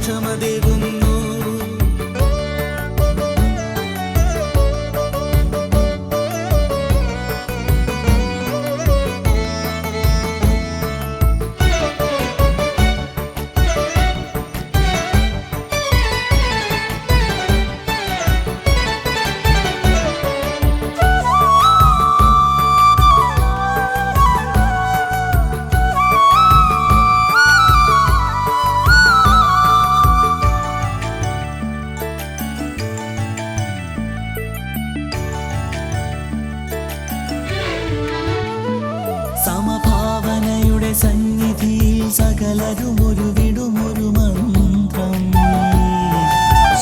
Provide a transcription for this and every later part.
കടാക്ഷമതേകുന്നു. സമഭാവനയുടെ സന്നിധിയിൽ സകലരും ഒരു വിടുമൊരു മന്ത്രം.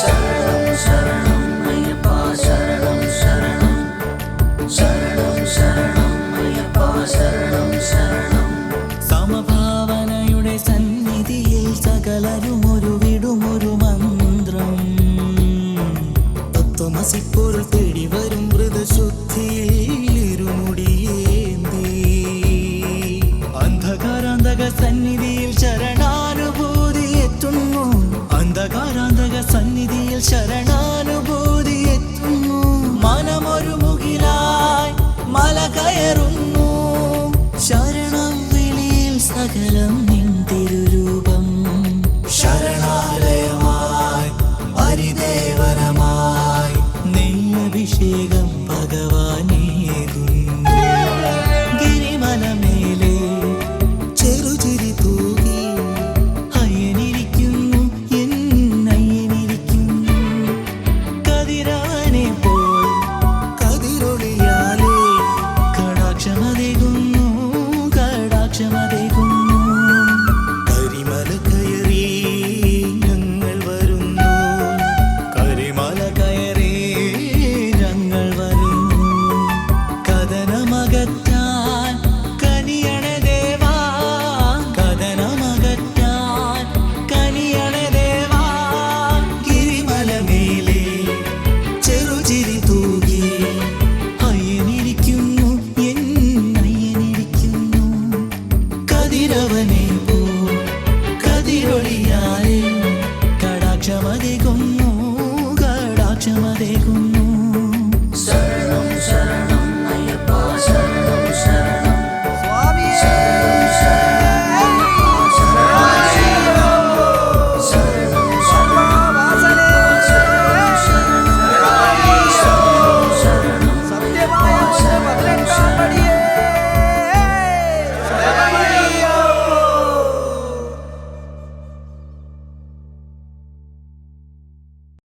ശരണം ശരണം അയ്യപ്പ ശരണം ശരണം ശരണം ശരണം അയ്യപ്പ ശരണം ശരണം. സമഭാവനയുടെ സന്നിധിയിൽ സകലരും ഒരു വിടുമൊരു മന്ത്രം. തത്വമസിപ്പൊരുൾ തേടി വരും മൃതശുദ്ധിയിൽ ഇരുമുടിയേന്തി അന്ധകാരാന്തക സന്നിധിയിൽ ശരണാനുഭൂതി എത്തുന്നു. അന്ധകാരാന്തക സന്നിധിയിൽ ശരണാനുഭൂതി എത്തുന്നു. മനമൊരു മുകിലായി മല കയറുന്നു. ശരണം വിളിയിൽ സകലം നിൻ തിരുരൂപം. ശരണാലയമായി പരിദേവനമായി നെയ്യഭിഷേകം ഭഗവാനേകുന്നു. ഗിരിമലമേലെ ചെറുചിരി തൂകി അയ്യനിരിക്കുന്നു, എൻ അയ്യനിരിക്കുന്നു. കതിരവനെ പോൽ കതിരൊളിയാലേ കടാക്ഷമതേകുന്നു, കടാക്ഷമതേകുന്നു. കരിമല കയറി ഞങ്ങൾ വരുന്നു, കരിമല കയറി ഞങ്ങൾ വരുന്നു. കഥനമകറ്റാൻ കനിയണ ദേവാ, കഥനമകറ്റാൻ കനിയണ ദേവാ. ഗിരിമലമേലെ ചെറുചിരി തൂകി അയ്യനിരിക്കുന്നു, എൻ അയ്യനിരിക്കുന്നു. കതിരവനെ